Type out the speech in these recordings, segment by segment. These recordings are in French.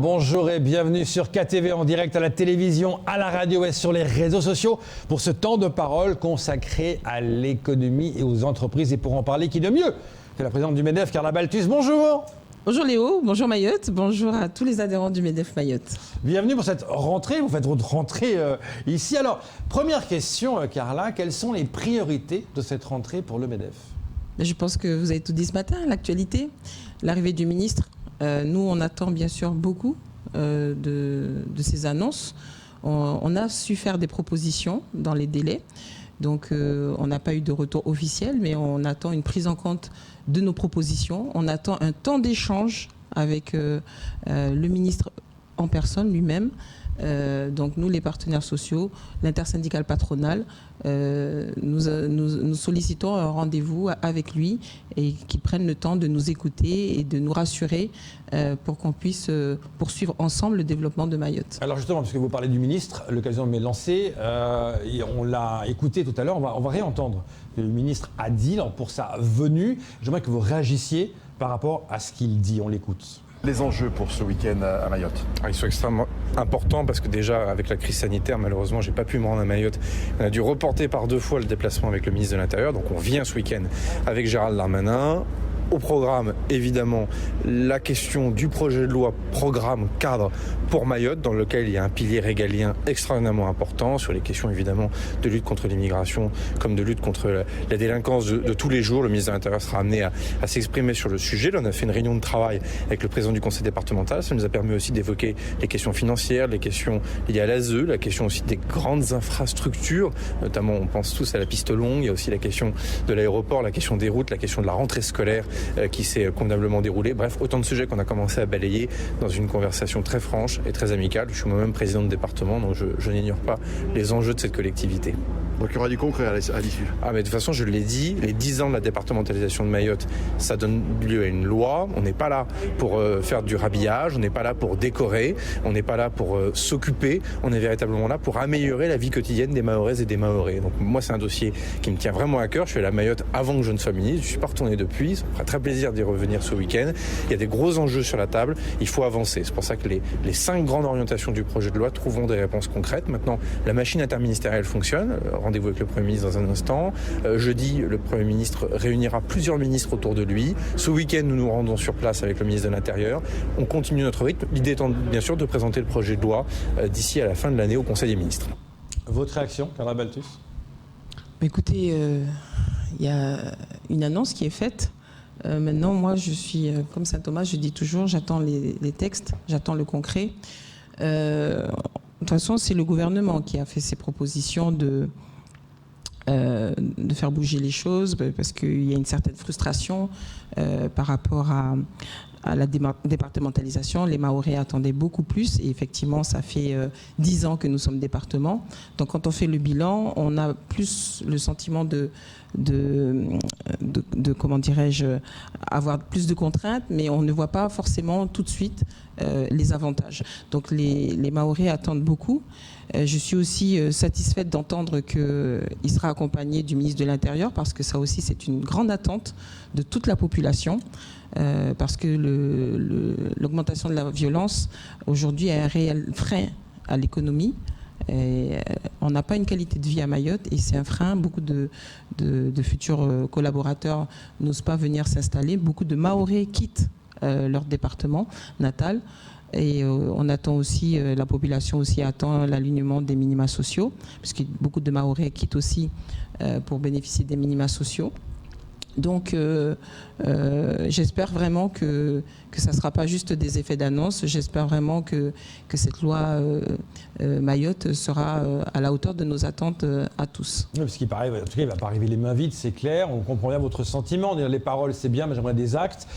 Bonjour et bienvenue sur KTV en direct à la télévision, à la radio et sur les réseaux sociaux pour ce temps de parole consacré à l'économie et aux entreprises. Et pour en parler, qui de mieux que la présidente du MEDEF, Carla Balthus. Bonjour. Bonjour Léo, bonjour Mayotte, bonjour à tous les adhérents du MEDEF Mayotte. Bienvenue pour cette rentrée, vous faites votre rentrée ici. Alors, première question Carla, quelles sont les priorités de cette rentrée pour le MEDEF ? Je pense que vous avez tout dit ce matin, l'actualité, l'arrivée du ministre. Nous, on attend bien sûr beaucoup de ces annonces. On a su faire des propositions dans les délais. Donc, on n'a pas eu de retour officiel, mais on attend une prise en compte de nos propositions. On attend un temps d'échange avec le ministre en personne lui-même. Donc, nous, les partenaires sociaux, l'intersyndicale patronale, nous sollicitons un rendez-vous avec lui et qu'il prenne le temps de nous écouter et de nous rassurer pour qu'on puisse poursuivre ensemble le développement de Mayotte. Alors justement, puisque vous parlez du ministre, l'occasion m'est lancée, on l'a écouté tout à l'heure, on va réentendre ce que le ministre a dit pour sa venue. J'aimerais que vous réagissiez par rapport à ce qu'il dit, on l'écoute. Les enjeux pour ce week-end à Mayotte. Ils sont extrêmement importants parce que déjà, avec la crise sanitaire, malheureusement, j'ai pas pu me rendre à Mayotte. On a dû reporter par 2 fois le déplacement avec le ministre de l'Intérieur. Donc on vient ce week-end avec Gérald Darmanin. Au programme, évidemment, la question du projet de loi programme cadre pour Mayotte, dans lequel il y a un pilier régalien extraordinairement important sur les questions, évidemment, de lutte contre l'immigration, comme de lutte contre la délinquance de tous les jours. Le ministre de l'Intérieur sera amené à s'exprimer sur le sujet. Là, on a fait une réunion de travail avec le président du conseil départemental. Ça nous a permis aussi d'évoquer les questions financières, les questions liées à l'ASE, la question aussi des grandes infrastructures, notamment, on pense tous à la piste longue. Il y a aussi la question de l'aéroport, la question des routes, la question de la rentrée scolaire qui s'est convenablement déroulée. Bref, autant de sujets qu'on a commencé à balayer dans une conversation très franche et très amicale. Je suis moi-même président de département, donc je n'ignore pas les enjeux de cette collectivité. Donc il y aura du concret à l'issue. Ah, mais de toute façon, je l'ai dit, les 10 ans de la départementalisation de Mayotte, ça donne lieu à une loi. On n'est pas là pour faire du rhabillage, on n'est pas là pour décorer, on n'est pas là pour s'occuper, on est véritablement là pour améliorer la vie quotidienne des Mahoraises et des Mahorais. Donc moi, c'est un dossier qui me tient vraiment à cœur. Je suis allé à Mayotte avant que je ne sois ministre, je ne suis pas retourné depuis. Ça me fera très plaisir d'y revenir ce week-end. Il y a des gros enjeux sur la table, il faut avancer. C'est pour ça que les 5 grandes orientations du projet de loi trouveront des réponses concrètes. Maintenant, la machine interministérielle fonctionne. Rendez-vous avec le Premier ministre dans un instant. Jeudi, le Premier ministre réunira plusieurs ministres autour de lui. Ce week-end, nous nous rendons sur place avec le ministre de l'Intérieur. On continue notre rythme. L'idée étant bien sûr de présenter le projet de loi d'ici à la fin de l'année au Conseil des ministres. Votre réaction, Carla Balthus ? Écoutez, il y a une annonce qui est faite. Maintenant, moi, je suis comme Saint Thomas, je dis toujours, j'attends les textes, j'attends le concret. De toute façon, c'est le gouvernement qui a fait ces propositions de faire bouger les choses, parce qu'il y a une certaine frustration par rapport à la départementalisation. Les Mahorais attendaient beaucoup plus et effectivement, ça fait 10 ans que nous sommes département. Donc quand on fait le bilan, on a plus le sentiment de comment dirais-je, avoir plus de contraintes, mais on ne voit pas forcément tout de suite les avantages. Donc les Mahorais attendent beaucoup. Je suis aussi satisfaite d'entendre qu'il sera accompagné du ministre de l'Intérieur, parce que ça aussi c'est une grande attente de toute la population, parce que l'augmentation de la violence aujourd'hui est un réel frein à l'économie. Et on n'a pas une qualité de vie à Mayotte et c'est un frein. Beaucoup de futurs collaborateurs n'osent pas venir s'installer. Beaucoup de Mahorais quittent leur département natal. Et on attend aussi, la population aussi attend l'alignement des minima sociaux, puisque beaucoup de Mahorais quittent aussi pour bénéficier des minima sociaux. Donc j'espère vraiment que ça ne sera pas juste des effets d'annonce. J'espère vraiment que cette loi Mayotte sera à la hauteur de nos attentes à tous. Oui, parce qu'il paraît, en tout cas, il ne va pas arriver les mains vides, c'est clair. On comprend bien votre sentiment. Les paroles, c'est bien, mais j'aimerais des actes.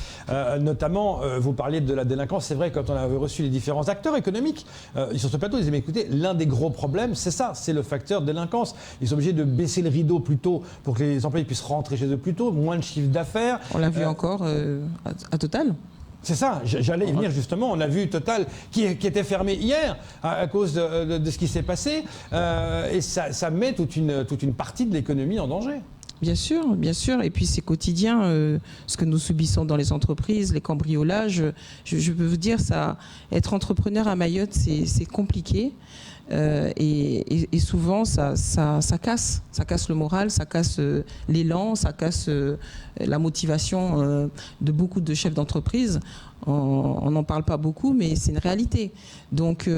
Notamment, vous parliez de la délinquance. C'est vrai, quand on avait reçu les différents acteurs économiques, ils sont sur ce plateau, ils disaient, mais écoutez, l'un des gros problèmes, c'est ça, c'est le facteur délinquance. Ils sont obligés de baisser le rideau plus tôt pour que les employés puissent rentrer chez eux plus tôt, moins de chiffre d'affaires. On l'a vu encore à Total. C'est ça, j'allais y venir justement. On a vu Total qui était fermé hier à cause de ce qui s'est passé. Et ça met toute une partie de l'économie en danger. Bien sûr. Et puis c'est quotidien, ce que nous subissons dans les entreprises, les cambriolages. Je peux vous dire, être entrepreneur à Mayotte, c'est compliqué. Et souvent, ça casse le moral, ça casse l'élan, ça casse la motivation de beaucoup de chefs d'entreprise. On n'en parle pas beaucoup, mais c'est une réalité. Donc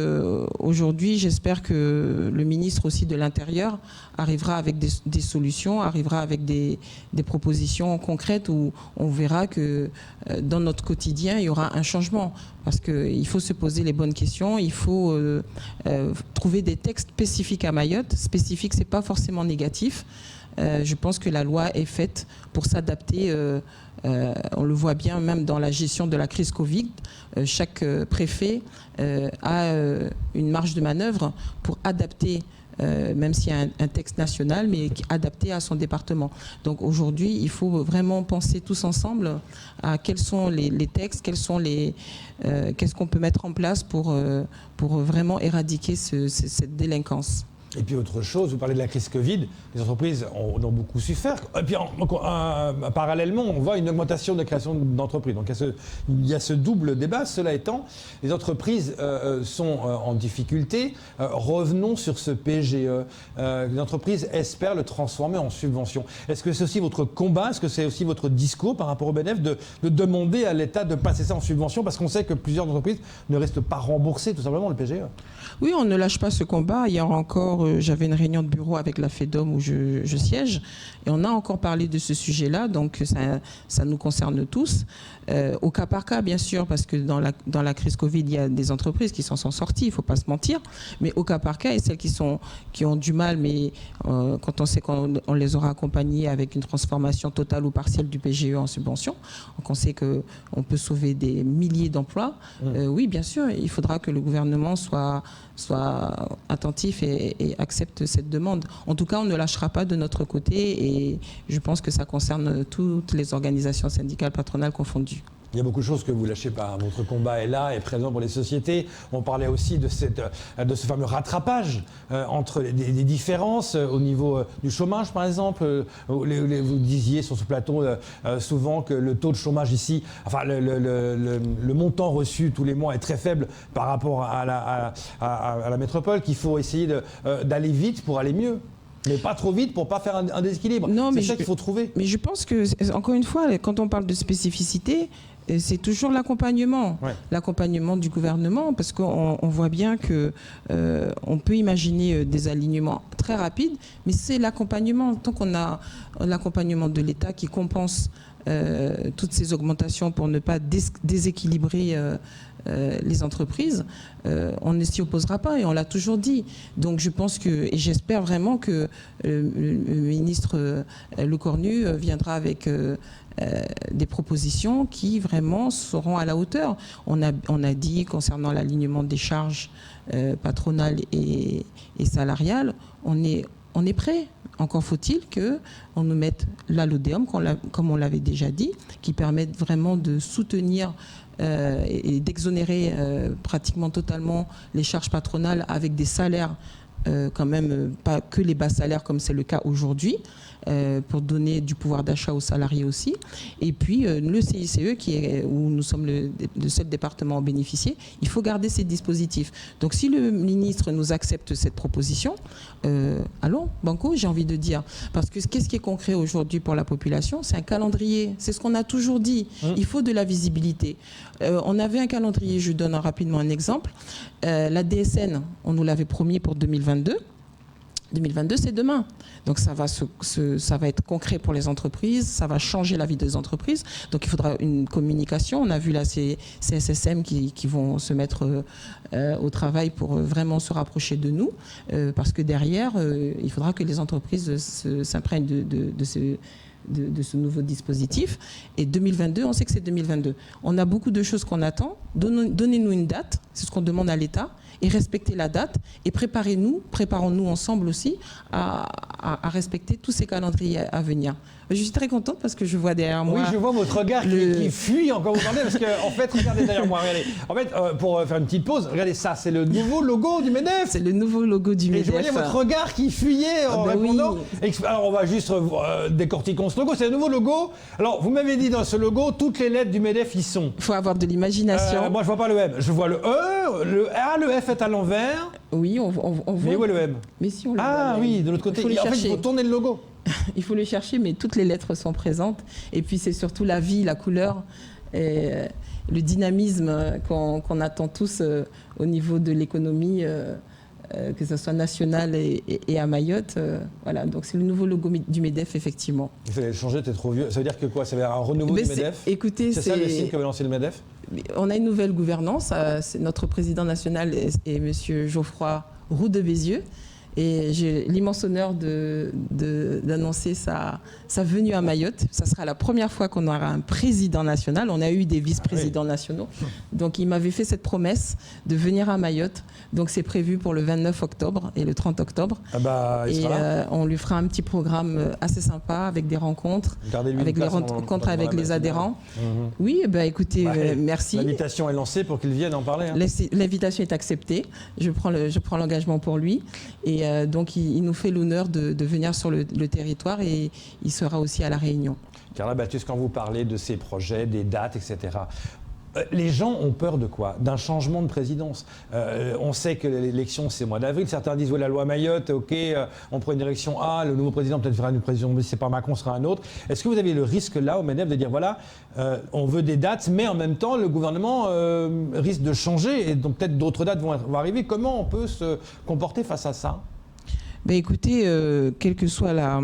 aujourd'hui, j'espère que le ministre aussi de l'Intérieur arrivera avec des solutions, arrivera avec des propositions concrètes où on verra que dans notre quotidien, il y aura un changement. Parce qu'il faut se poser les bonnes questions, il faut trouver des textes spécifiques à Mayotte. Spécifique, c'est pas forcément négatif. Je pense que la loi est faite pour s'adapter. On le voit bien même dans la gestion de la crise Covid. Chaque préfet a une marge de manœuvre pour adapter, même s'il y a un texte national, mais adapté à son département. Donc aujourd'hui, il faut vraiment penser tous ensemble à quels sont les textes, qu'est-ce qu'on peut mettre en place pour vraiment éradiquer cette délinquance. Et puis autre chose, vous parlez de la crise Covid, les entreprises ont beaucoup souffert. Et puis parallèlement, on voit une augmentation de la création d'entreprises. Donc il y a ce double débat. Cela étant, les entreprises sont en difficulté. Revenons sur ce PGE. Les entreprises espèrent le transformer en subvention. Est-ce que c'est aussi votre combat? Est-ce que c'est aussi votre discours par rapport au BNF de demander à l'État de passer ça en subvention? Parce qu'on sait que plusieurs entreprises ne restent pas remboursées tout simplement le PGE. Oui, on ne lâche pas ce combat. Hier encore, j'avais une réunion de bureau avec la FEDOM où je siège et on a encore parlé de ce sujet-là, donc ça nous concerne tous. Au cas par cas, bien sûr, parce que dans la crise Covid, il y a des entreprises qui s'en sont sorties, il ne faut pas se mentir, mais au cas par cas, et celles qui ont du mal, mais quand on sait qu'on les aura accompagnées avec une transformation totale ou partielle du PGE en subvention, donc on sait qu'on peut sauver des milliers d'emplois, oui, bien sûr, il faudra que le gouvernement soit attentif et accepte cette demande. En tout cas, on ne lâchera pas de notre côté et je pense que ça concerne toutes les organisations syndicales patronales confondues. Il y a beaucoup de choses que vous ne lâchez pas. Votre combat est là, est présent pour les sociétés. On parlait aussi de ce fameux rattrapage entre les différences au niveau du chômage, par exemple. Vous disiez sur ce plateau souvent que le taux de chômage ici, enfin le montant reçu tous les mois est très faible par rapport à la métropole, qu'il faut essayer d'aller vite pour aller mieux. Mais pas trop vite pour ne pas faire un déséquilibre. C'est ça qu'il faut trouver. Mais je pense que, encore une fois, quand on parle de spécificité, c'est toujours l'accompagnement, l'accompagnement du gouvernement, parce qu'on voit bien qu'on peut imaginer des alignements très rapides, mais c'est l'accompagnement. Tant qu'on a l'accompagnement de l'État qui compense toutes ces augmentations pour ne pas déséquilibrer les entreprises, on ne s'y opposera pas et on l'a toujours dit. Donc je pense et j'espère vraiment que le ministre Lecornu viendra avec des propositions qui vraiment seront à la hauteur. On a dit concernant l'alignement des charges patronales et salariales, on est prêt. Encore faut-il qu'on nous mette la LODEOM, comme on l'avait déjà dit, qui permette vraiment de soutenir et d'exonérer pratiquement totalement les charges patronales avec des salaires quand même pas que les bas salaires comme c'est le cas aujourd'hui, pour donner du pouvoir d'achat aux salariés aussi. Et puis le CICE, où nous sommes le seul département à en bénéficier, il faut garder ces dispositifs. Donc si le ministre nous accepte cette proposition, allons, banco, j'ai envie de dire. Parce que qu'est-ce qui est concret aujourd'hui pour la population? C'est un calendrier. C'est ce qu'on a toujours dit. Il faut de la visibilité. On avait un calendrier, je donne rapidement un exemple. La DSN, on nous l'avait promis pour 2022. 2022, c'est demain. Donc ça va être concret pour les entreprises, ça va changer la vie des entreprises. Donc il faudra une communication. On a vu là ces CSSM qui vont se mettre au travail pour vraiment se rapprocher de nous, parce que derrière, il faudra que les entreprises s'imprègnent de ce nouveau dispositif. Et 2022, on sait que c'est 2022. On a beaucoup de choses qu'on attend. Donnez-nous une date, c'est ce qu'on demande à l'État, et respectez la date, et préparons-nous ensemble aussi à respecter tous ces calendriers à venir. Je suis très contente parce que je vois derrière moi... Oui, je vois votre regard qui fuit quand vous parlez, parce qu'en fait, regardez derrière moi, regardez. En fait, pour faire une petite pause, regardez ça, c'est le nouveau logo du MEDEF. C'est le nouveau logo du MEDEF. Et je voyais votre regard qui fuyait en répondant. Oui. Alors, on va juste décortiquer ce logo, c'est le nouveau logo. Alors, vous m'avez dit dans ce logo, toutes les lettres du MEDEF y sont. Il faut avoir de l'imagination. Moi, je vois pas le M, je vois le E, le A, le F est à l'envers. Oui, on voit. Mais où est le M? Mais si, on le voit. Oui, de l'autre côté. En fait, il faut tourner le logo. Il faut le chercher, mais toutes les lettres sont présentes. Et puis, c'est surtout la vie, la couleur, et le dynamisme qu'on attend tous au niveau de l'économie, que ce soit national et à Mayotte. Voilà, donc c'est le nouveau logo du MEDEF, effectivement. Il fallait le changer, t'es trop vieux. Ça veut dire que quoi? Ça veut dire un renouveau du MEDEF? Écoutez, c'est ça le signe qu'avait lancé le MEDEF? On a une nouvelle gouvernance. Notre président national est M. Geoffroy Roux de Bézieux. Et j'ai l'immense honneur d'annoncer sa venue à Mayotte. Ça sera la première fois qu'on aura un président national. On a eu des vice-présidents nationaux. Donc il m'avait fait cette promesse de venir à Mayotte. Donc c'est prévu pour le 29 octobre et le 30 octobre. On lui fera un petit programme assez sympa avec des rencontres, avec les rencontres avec les adhérents. Oui, écoutez, merci. L'invitation est lancée pour qu'il vienne en parler. Hein. L'invitation est acceptée. Je prends l'engagement pour lui. Et donc, il nous fait l'honneur de venir sur le territoire et il sera aussi à La Réunion. Carla Battus, quand vous parlez de ces projets, des dates, etc., les gens ont peur de quoi? D'un changement de présidence. On sait que l'élection, c'est au mois d'avril. Certains disent, la loi Mayotte, OK, on prend une direction A, le nouveau président peut-être fera une présidence B, c'est pas Macron, sera un autre. Est-ce que vous avez le risque là, au MEDEF, de dire, on veut des dates, mais en même temps, le gouvernement risque de changer et donc peut-être d'autres dates vont arriver. Comment on peut se comporter face à ça? Écoutez, quelle que soit la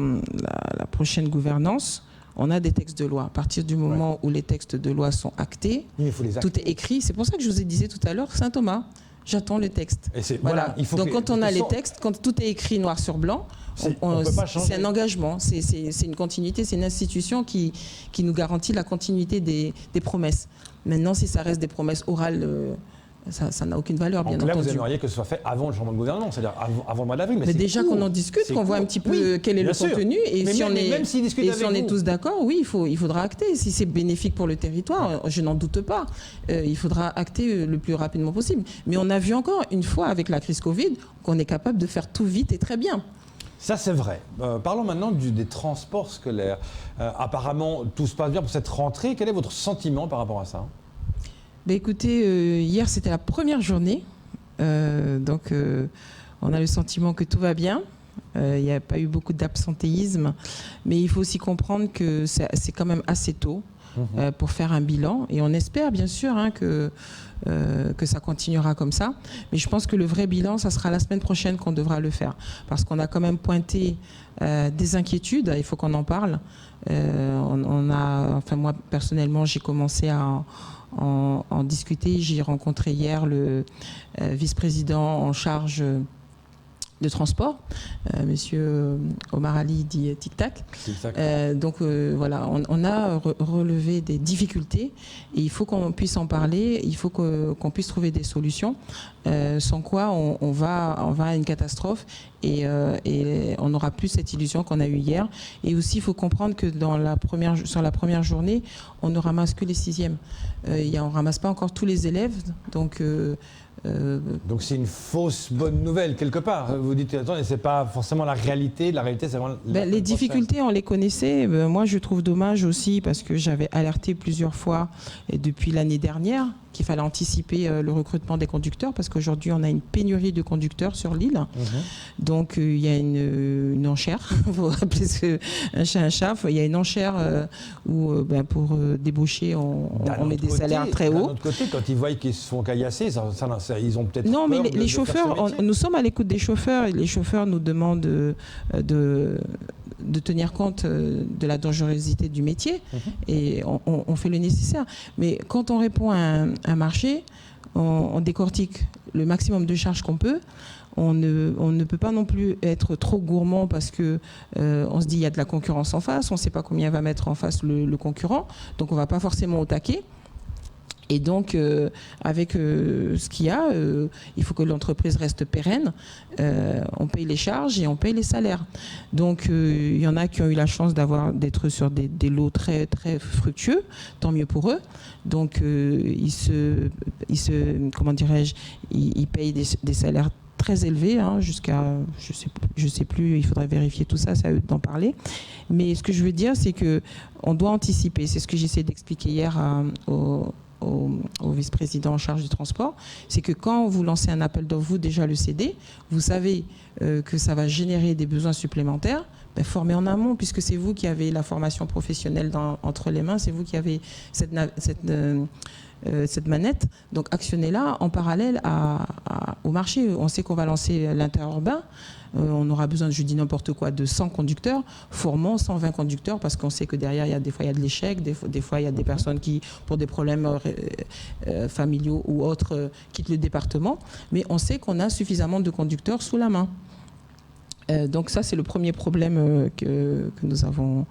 prochaine gouvernance, on a des textes de loi. À partir du moment où les textes de loi sont actés, tout est écrit. C'est pour ça que je vous ai dit tout à l'heure, Saint-Thomas, j'attends le texte. Voilà. Donc quand on a les textes, quand tout est écrit noir sur blanc, c'est un engagement, c'est une continuité, c'est une institution qui nous garantit la continuité des promesses. Maintenant, si ça reste des promesses orales... Ça n'a aucune valeur, bien entendu. Là, vous aimeriez que ce soit fait avant le changement de gouvernement, c'est-à-dire avant le mois d'avril. Mais déjà qu'on en discute, qu'on voit un petit peu quel est le contenu. Et si on est tous d'accord, oui, il faudra acter. Si c'est bénéfique pour le territoire, je n'en doute pas. Il faudra acter le plus rapidement possible. Mais on a vu encore une fois avec la crise Covid qu'on est capable de faire tout vite et très bien. Ça, c'est vrai. Parlons maintenant des transports scolaires. Apparemment, tout se passe bien pour cette rentrée. Quel est votre sentiment par rapport à ça ? Écoutez, hier c'était la première journée, donc on a le sentiment que tout va bien. Il n'y a pas eu beaucoup d'absentéisme, mais il faut aussi comprendre que c'est quand même assez tôt pour faire un bilan. Et on espère bien sûr que ça continuera comme ça. Mais je pense que le vrai bilan, ça sera la semaine prochaine qu'on devra le faire. Parce qu'on a quand même pointé des inquiétudes, il faut qu'on en parle. Moi personnellement, j'ai commencé à en discuter. J'ai rencontré hier le vice-président en charge de transport, monsieur Omar Ali dit Tic Tac. Voilà, on a relevé des difficultés et il faut qu'on puisse en parler, il faut qu'on puisse trouver des solutions, sans quoi on va à une catastrophe et on n'aura plus cette illusion qu'on a eue hier. Et aussi, il faut comprendre que sur la première journée, on ne ramasse que les 6e. On ne ramasse pas encore tous les élèves, donc c'est une fausse bonne nouvelle quelque part. Vous dites attendez, c'est pas forcément la réalité. La réalité, c'est vraiment les difficultés, on les connaissait. Moi, je trouve dommage aussi parce que j'avais alerté plusieurs fois et depuis l'année dernière qu'il fallait anticiper le recrutement des conducteurs parce qu'aujourd'hui, on a une pénurie de conducteurs sur l'île. Donc, il y a une enchère. Il faut rappeler un chat un chat. Il y a une enchère où, pour débaucher, on met des salaires très hauts. D'un autre côté, quand ils voient qu'ils se font caillasser, ils ont peut-être non, mais les chauffeurs, nous sommes à l'écoute des chauffeurs et les chauffeurs nous demandent de tenir compte de la dangerosité du métier et on fait le nécessaire. Mais quand on répond à un marché, on décortique le maximum de charges qu'on peut. On ne peut pas non plus être trop gourmand parce que on se dit il y a de la concurrence en face, on ne sait pas combien va mettre en face le concurrent, donc on ne va pas forcément au taquet. Et donc, avec ce qu'il y a, il faut que l'entreprise reste pérenne. On paye les charges et on paye les salaires. Donc, il y en a qui ont eu la chance d'être sur des lots très, très fructueux. Tant mieux pour eux. Donc, ils payent des salaires très élevés, jusqu'à, je sais plus, il faudrait vérifier tout ça, c'est à eux d'en parler. Mais ce que je veux dire, c'est qu'on doit anticiper. C'est ce que j'essaie d'expliquer hier au vice-président en charge du transport, c'est que quand vous lancez un appel d'offres, vous déjà le cédez, vous savez que ça va générer des besoins supplémentaires, formez en amont, puisque c'est vous qui avez la formation professionnelle entre les mains, c'est vous qui avez cette manette, donc actionnez-la en parallèle au marché. On sait qu'on va lancer l'interurbain, on aura besoin, je dis n'importe quoi, de 100 conducteurs, formons 120 conducteurs, parce qu'on sait que derrière, des fois, il y a de l'échec, des fois, il y a des personnes qui, pour des problèmes familiaux ou autres, quittent le département, mais on sait qu'on a suffisamment de conducteurs sous la main. Donc ça, c'est le premier problème que nous avons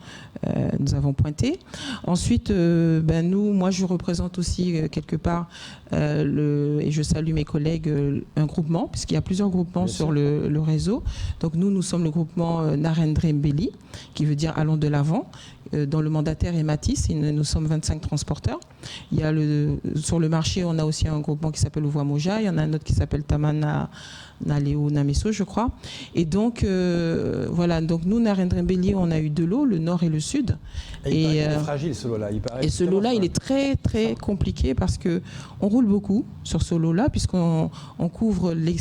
pointé. Ensuite, moi, je représente aussi quelque part, et je salue mes collègues, un groupement, puisqu'il y a plusieurs groupements sur le réseau. Donc nous sommes le groupement Narendra Mbeli, qui veut dire Allons de l'avant, dont le mandataire est Matisse, et nous sommes 25 transporteurs. Il y a sur le marché, on a aussi un groupement qui s'appelle Ouvoi Moja, il y en a un autre qui s'appelle Tamana Naléo Nameso, je crois. Et donc, voilà, donc nous, Narendra Mbeli, on a eu 2 lots, le nord et le sud. Et il est fragile, ce lot-là. Et ce lot-là, il est très, très compliqué parce qu'on roule beaucoup sur ce lot-là, puisqu'on couvre les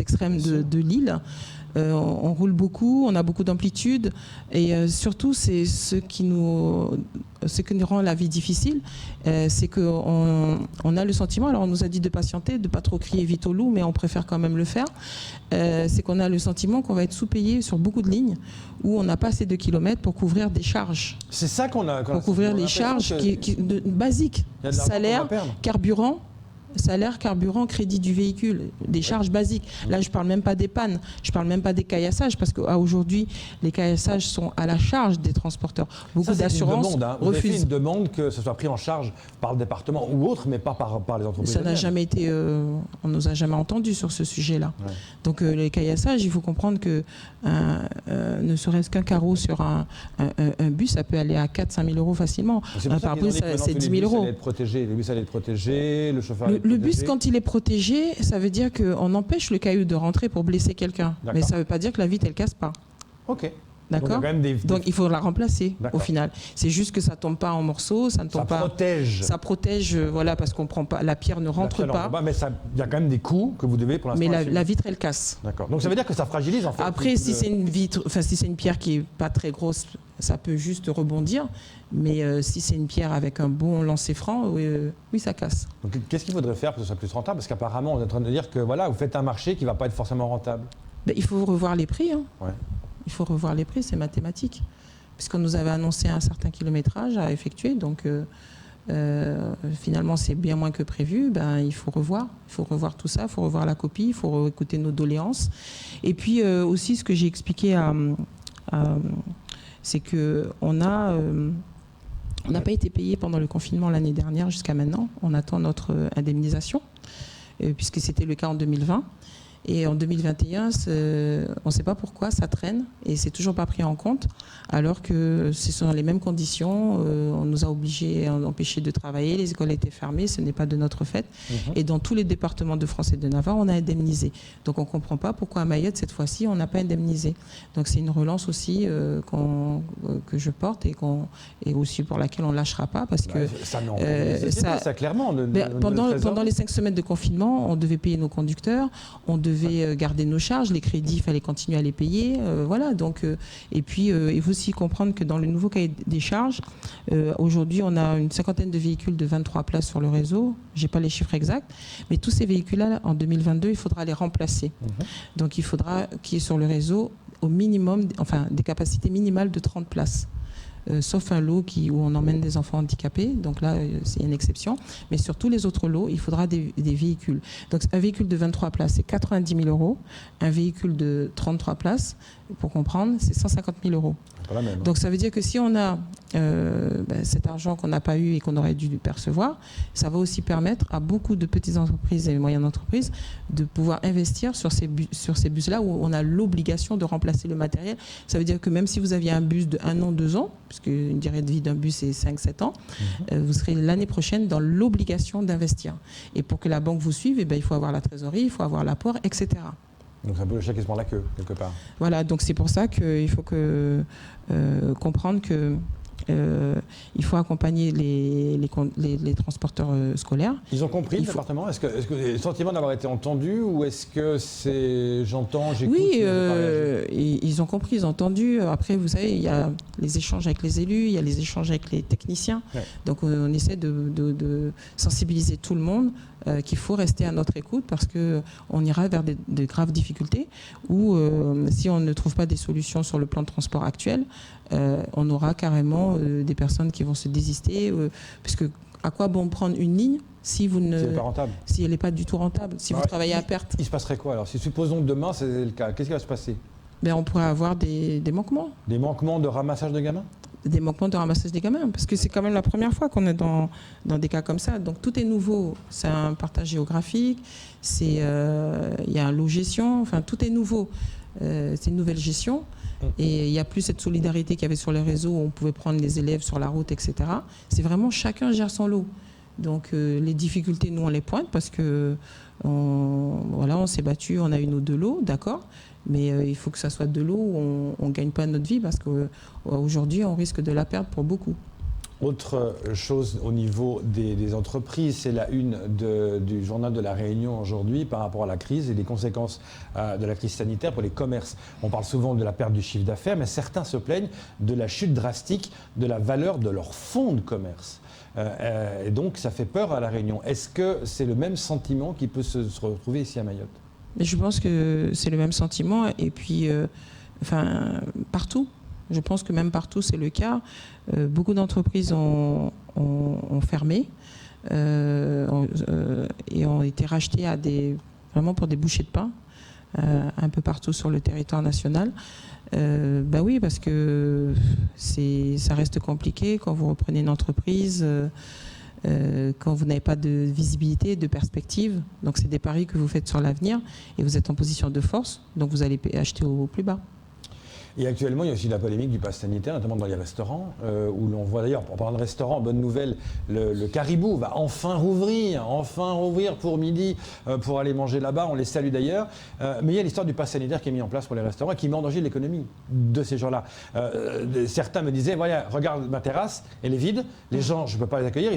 extrêmes de l'île. On roule beaucoup, on a beaucoup d'amplitude, et surtout, c'est ce qui nous rend la vie difficile, c'est qu'on a le sentiment, alors on nous a dit de patienter, de ne pas trop crier vite au loup, mais on préfère quand même le faire, c'est qu'on a le sentiment qu'on va être sous-payé sur beaucoup de lignes où on n'a pas assez de kilomètres pour couvrir des charges. C'est ça qu'on a. Pour couvrir les charges basiques, salaire, carburant. Salaire, carburant, crédit du véhicule, des charges basiques. Là, je ne parle même pas des pannes, je ne parle même pas des caillassages, parce qu'aujourd'hui, les caillassages sont à la charge des transporteurs. Beaucoup d'assurances refusent. Vous avez une demande que ce soit pris en charge par le département ou autre, mais pas par les entreprises. Ça n'a jamais été... on ne nous a jamais entendu sur ce sujet-là. Ouais. Donc, les caillassages, il faut comprendre que ne serait-ce qu'un carreau sur un bus, ça peut aller à 4-5 000 euros facilement. Un pare-brise, c'est 10 000 euros. Les bus allaient être protégés, le chauffeur... Le bus, quand il est protégé, ça veut dire qu'on empêche le caillou de rentrer pour blesser quelqu'un. Mais ça ne veut pas dire que la vitre, elle ne casse pas. OK. D'accord. Donc il faut la remplacer au final. C'est juste que ça ne tombe pas en morceaux, ça ne tombe pas. Ça protège, voilà, parce qu'on prend pas, la pierre ne rentre pas. Mais il y a quand même des coûts que vous devez pour l'instant. Mais la vitre, elle casse. D'accord. Donc ça veut dire que ça fragilise en fait. Après, si c'est une vitre, si c'est une pierre qui est pas très grosse, ça peut juste rebondir. Mais si c'est une pierre avec un bon lancer franc, oui, ça casse. Donc qu'est-ce qu'il faudrait faire pour que ce soit plus rentable? Parce qu'apparemment, on est en train de dire que voilà, vous faites un marché qui ne va pas être forcément rentable. Il faut revoir les prix. Ouais. Il faut revoir les prix, c'est mathématique. Puisqu'on nous avait annoncé un certain kilométrage à effectuer, donc finalement c'est bien moins que prévu, il faut revoir tout ça, il faut revoir la copie, il faut écouter nos doléances. Et puis aussi ce que j'ai expliqué, c'est qu'on n'a pas été payé pendant le confinement l'année dernière jusqu'à maintenant. On attend notre indemnisation, puisque c'était le cas en 2020. Et en 2021, on ne sait pas pourquoi, ça traîne et c'est toujours pas pris en compte, alors que ce sont les mêmes conditions. On nous a empêchés de travailler, les écoles étaient fermées, ce n'est pas de notre fait. Et dans tous les départements de France et de Navarre, on a indemnisé. Donc on ne comprend pas pourquoi à Mayotte, cette fois-ci, on n'a pas indemnisé. Donc c'est une relance aussi que je porte et aussi pour laquelle on ne lâchera pas. Parce que ça clairement. Pendant les 5 semaines de confinement, on devait payer nos conducteurs, on devait garder nos charges, les crédits, il fallait continuer à les payer, voilà. Donc, et puis, il faut aussi comprendre que dans le nouveau cahier des charges, aujourd'hui, on a une 50aine de véhicules de 23 places sur le réseau. J'ai pas les chiffres exacts, mais tous ces véhicules-là, en 2022, il faudra les remplacer. Donc, il faudra qu'il y ait sur le réseau au minimum, des capacités minimales de 30 places. Sauf un lot où on emmène des enfants handicapés, donc là c'est une exception, mais sur tous les autres lots il faudra des véhicules. Donc un véhicule de 23 places c'est 90 000 €, un véhicule de 33 places, pour comprendre, c'est 150 000 €. Donc ça veut dire que si on a cet argent qu'on n'a pas eu et qu'on aurait dû percevoir. Ça va aussi permettre à beaucoup de petites entreprises et moyennes entreprises de pouvoir investir sur ces bus-là où on a l'obligation de remplacer le matériel. Ça veut dire que même si vous aviez un bus de 1 an, 2 ans, puisque une durée de vie d'un bus est 5-7 ans, vous serez l'année prochaine dans l'obligation d'investir. Et pour que la banque vous suive, il faut avoir la trésorerie, il faut avoir l'apport, etc. Donc c'est un peu le chat qui se mord la queue, quelque part. Voilà, donc c'est pour ça qu'il faut comprendre que il faut accompagner les transporteurs scolaires. Ils ont compris le département ? Est-ce que le sentiment d'avoir été entendu ou est-ce que c'est j'entends, j'écoute ? Oui, ils ont compris, ils ont entendu. Après, vous savez, il y a les échanges avec les élus, il y a les échanges avec les techniciens. Ouais. Donc on essaie de sensibiliser tout le monde qu'il faut rester à notre écoute parce qu'on ira vers de graves difficultés où si on ne trouve pas des solutions sur le plan de transport actuel, on aura carrément des personnes qui vont se désister puisque à quoi bon prendre une ligne si elle n'est pas du tout rentable, si vous travaillez à perte. Il se passerait quoi alors ? Si supposons que demain c'est le cas, qu'est-ce qui va se passer ? On pourrait avoir des manquements. Des manquements de ramassage de gamins ? Des manquements de ramassage des gamins, parce que c'est quand même la première fois qu'on est dans des cas comme ça. Donc tout est nouveau. C'est un partage géographique, il y a un lot gestion, enfin tout est nouveau. C'est une nouvelle gestion. Et il n'y a plus cette solidarité qu'il y avait sur les réseaux où on pouvait prendre les élèves sur la route, etc. C'est vraiment chacun gère son lot. Donc les difficultés, nous, on les pointe parce que on s'est battu, on a eu nos 2 lots, d'accord. Mais il faut que ça soit de l'eau où on ne gagne pas notre vie parce qu'aujourd'hui, on risque de la perdre pour beaucoup. Autre chose au niveau des entreprises, c'est la une du journal de La Réunion aujourd'hui par rapport à la crise et les conséquences de la crise sanitaire pour les commerces. On parle souvent de la perte du chiffre d'affaires, mais certains se plaignent de la chute drastique de la valeur de leur fonds de commerce. Et donc, ça fait peur à La Réunion. Est-ce que c'est le même sentiment qui peut se retrouver ici à Mayotte ? Mais je pense que c'est le même sentiment et puis partout. Je pense que même partout c'est le cas. Beaucoup d'entreprises ont fermé et ont été rachetées vraiment pour des bouchées de pain un peu partout sur le territoire national. Oui, parce que ça reste compliqué quand vous reprenez une entreprise. Quand vous n'avez pas de visibilité, de perspective. Donc c'est des paris que vous faites sur l'avenir et vous êtes en position de force, donc vous allez acheter au plus bas. Et actuellement, il y a aussi la polémique du pass sanitaire, notamment dans les restaurants, où l'on voit d'ailleurs, en parlant de restaurants, bonne nouvelle, le Caribou va enfin rouvrir pour midi, pour aller manger là-bas, on les salue d'ailleurs. Mais il y a l'histoire du pass sanitaire qui est mis en place pour les restaurants et qui met en danger l'économie de ces gens-là. Certains me disaient, voilà, regarde ma terrasse, elle est vide, les gens, je ne peux pas les accueillir,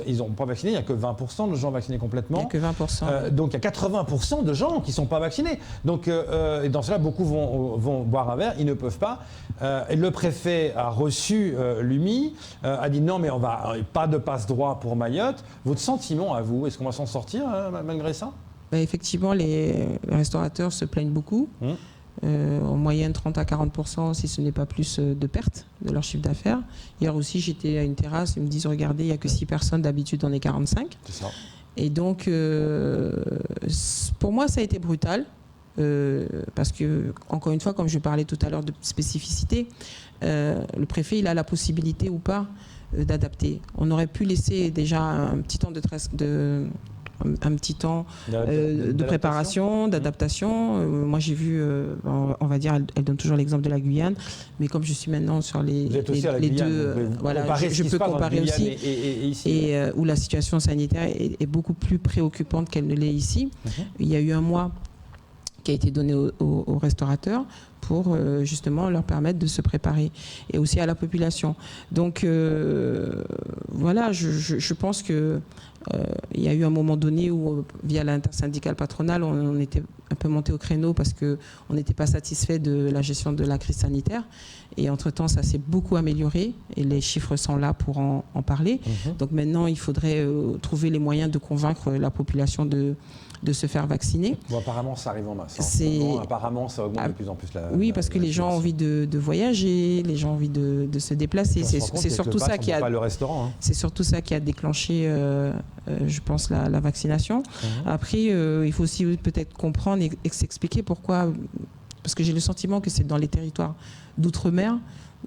ils n'ont pas vacciné, il n'y a que 20% de gens vaccinés complètement. Il n'y a que 20%. Donc il y a 80% de gens qui ne sont pas vaccinés. Donc, et dans cela, beaucoup vont boire un verre, ils ne peuvent pas. Et le préfet a reçu l'UMI, a dit non mais on va pas de passe-droit pour Mayotte. Votre sentiment à vous, est-ce qu'on va s'en sortir malgré ça ? Effectivement, les restaurateurs se plaignent beaucoup. En moyenne 30 à 40%, si ce n'est pas plus, de pertes de leur chiffre d'affaires. Hier aussi, j'étais à une terrasse, ils me disent regardez, il n'y a que 6 personnes, d'habitude on est 45. C'est ça. Et donc, pour moi, ça a été brutal. Parce que, encore une fois, comme je parlais tout à l'heure de spécificité, le préfet, il a la possibilité ou pas d'adapter. On aurait pu laisser déjà un petit temps de préparation, d'adaptation. Moi, j'ai vu, on va dire, elle donne toujours l'exemple de la Guyane, mais comme je suis maintenant sur les deux, voilà, je peux comparer aussi, et ici, et où la situation sanitaire est beaucoup plus préoccupante qu'elle ne l'est ici. Il y a eu un mois qui a été donné aux restaurateurs pour justement leur permettre de se préparer, et aussi à la population. Donc voilà, je pense que il y a eu un moment donné où, via l'intersyndicale patronale, on était un peu monté au créneau parce qu'on n'était pas satisfait de la gestion de la crise sanitaire. Et entre-temps, ça s'est beaucoup amélioré et les chiffres sont là pour en parler. Donc maintenant, il faudrait trouver les moyens de convaincre la population de se faire vacciner. Bon, apparemment, ça arrive en masse. Apparemment, ça augmente de plus en plus parce que les gens ont envie de voyager, les gens ont envie de se déplacer. C'est surtout ça qui a. Pas le restaurant. C'est surtout ça qui a déclenché, je pense, la vaccination. Après, il faut aussi peut-être comprendre et s'expliquer pourquoi. Parce que j'ai le sentiment que c'est dans les territoires d'outre-mer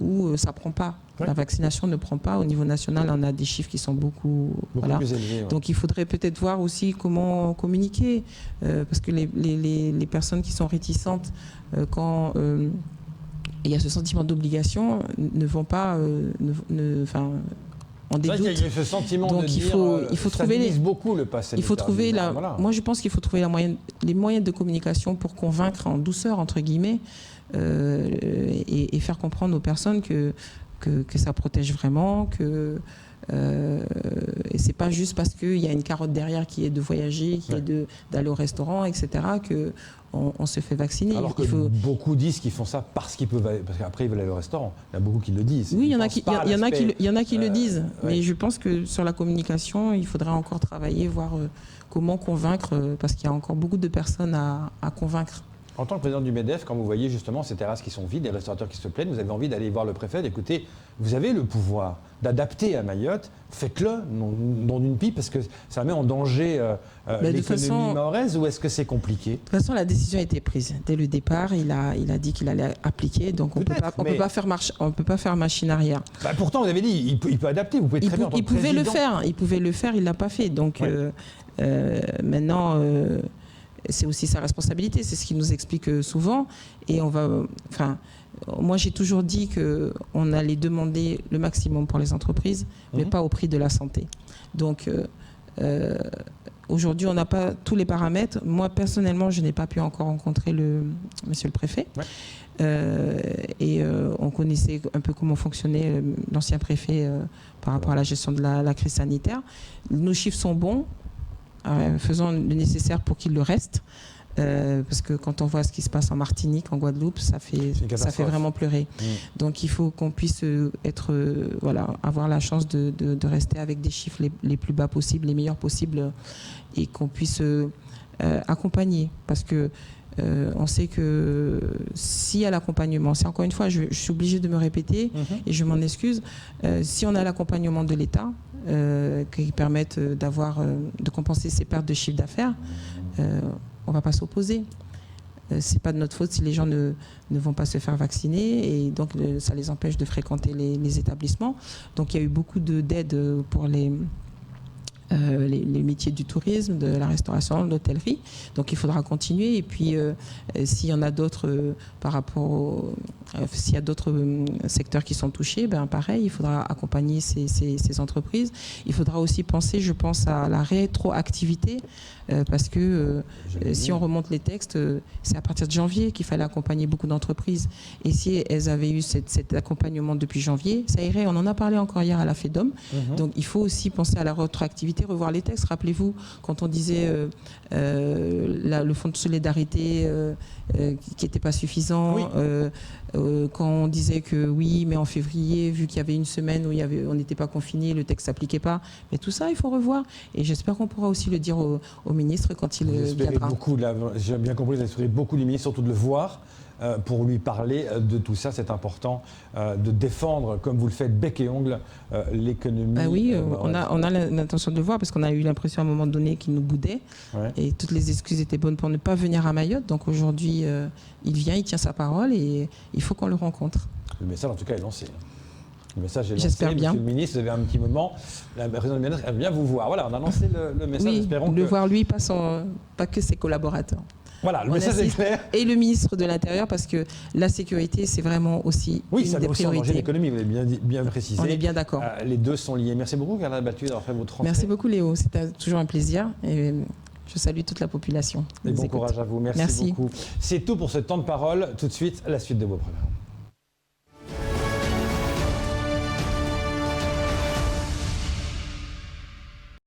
où ça prend pas. Ouais. La vaccination ne prend pas. Au niveau national, on a des chiffres qui sont beaucoup voilà. plus élevés. Ouais. Donc il faudrait peut-être voir aussi comment communiquer, parce que les personnes qui sont réticentes quand il y a ce sentiment d'obligation ne vont pas, en C'est vrai dédoute. qu'il y a eu ce sentiment Donc de il dire, faut ça trouver divise beaucoup le pass sanitaire. Il faut trouver Voilà. Moi, je pense qu'il faut trouver les moyens de communication pour convaincre en douceur, entre guillemets, et faire comprendre aux personnes que ça protège vraiment, que et c'est pas juste parce qu'il y a une carotte derrière qui est de voyager, qui est d'aller au restaurant, etc., que on se fait vacciner. Alors que beaucoup disent qu'ils font ça parce qu'après ils veulent aller au restaurant. Il y en a beaucoup qui le disent. Oui, il y en a qui le disent. Ouais. Mais je pense que sur la communication, il faudrait encore travailler, voir comment convaincre, parce qu'il y a encore beaucoup de personnes à convaincre. En tant que président du MEDEF, quand vous voyez justement ces terrasses qui sont vides, les restaurateurs qui se plaignent, vous avez envie d'aller voir le préfet, d'écouter, vous avez le pouvoir d'adapter à Mayotte, faites-le, non d'une pipe, parce que ça met en danger l'économie mahoraise, ou est-ce que c'est compliqué ? De toute façon, la décision a été prise. Dès le départ, il a dit qu'il allait appliquer, donc on ne peut pas faire machine arrière. Bah pourtant, vous avez dit, il peut adapter, vous pouvez très bien en tant que président. Il pouvait le faire, il ne l'a pas fait. Donc maintenant... c'est aussi sa responsabilité, c'est ce qu'il nous explique souvent. Et moi j'ai toujours dit qu'on allait demander le maximum pour les entreprises, mais pas au prix de la santé. Donc aujourd'hui on n'a pas tous les paramètres. Moi personnellement je n'ai pas pu encore rencontrer monsieur le préfet. On connaissait un peu comment fonctionnait l'ancien préfet par rapport à la gestion de la crise sanitaire. Nos chiffres sont bons. Faisons le nécessaire pour qu'il le reste, parce que quand on voit ce qui se passe en Martinique, en Guadeloupe, ça fait vraiment pleurer. Donc il faut qu'on puisse avoir la chance de rester avec des chiffres les plus bas possibles, les meilleurs possibles, et qu'on puisse accompagner, parce que on sait que s'il y a l'accompagnement, c'est encore une fois, je suis obligée de me répéter et je m'en excuse, si on a l'accompagnement de l'État qui permettent de compenser ces pertes de chiffre d'affaires, on ne va pas s'opposer. C'est pas de notre faute si les gens ne vont pas se faire vacciner, et donc ça les empêche de fréquenter les établissements. Donc il y a eu beaucoup d'aides pour les métiers du tourisme, de la restauration, de l'hôtellerie. Donc il faudra continuer. Et puis s'il y en a d'autres s'il y a d'autres secteurs qui sont touchés, pareil, il faudra accompagner ces entreprises. Il faudra aussi penser, je pense, à la rétroactivité, parce que si on remonte les textes, c'est à partir de janvier qu'il fallait accompagner beaucoup d'entreprises. Et si elles avaient eu cet accompagnement depuis janvier, ça irait. On en a parlé encore hier à la FEDOM. Donc il faut aussi penser à la rétroactivité, revoir les textes. Rappelez-vous, quand on disait le fonds de solidarité qui n'était pas suffisant, quand on disait que oui, mais en février, vu qu'il y avait une semaine où on n'était pas confiné, le texte ne s'appliquait pas. Mais tout ça, il faut revoir. Et j'espère qu'on pourra aussi le dire au ministre quand il viendra. J'ai bien compris, vous espérez beaucoup du ministre, surtout de le voir. Pour lui parler de tout ça, c'est important de défendre, comme vous le faites, bec et ongle, l'économie. Oui, on a l'intention de le voir, parce qu'on a eu l'impression à un moment donné qu'il nous boudait, et toutes les excuses étaient bonnes pour ne pas venir à Mayotte. Donc aujourd'hui, il vient, il tient sa parole, et il faut qu'on le rencontre. Le message, en tout cas, est lancé. Le message est lancé. J'espère bien. Monsieur le ministre, vous avez un petit moment. La présidente du ministre, elle vient vous voir. Voilà, on a lancé le message. Oui, espérons le voir lui, pas que ses collaborateurs. Voilà, le message est clair. Et le ministre de l'Intérieur, parce que la sécurité, c'est vraiment aussi une des priorités. Oui, l'économie, vous l'avez bien précisé. On est bien d'accord. Les deux sont liés. Merci beaucoup, Carla Battu, d'avoir fait votre rentrée. Merci beaucoup, Léo. C'était toujours un plaisir. Et je salue toute la population. Et bon courage à vous. Merci beaucoup. C'est tout pour ce temps de parole. Tout de suite, la suite de vos programmes.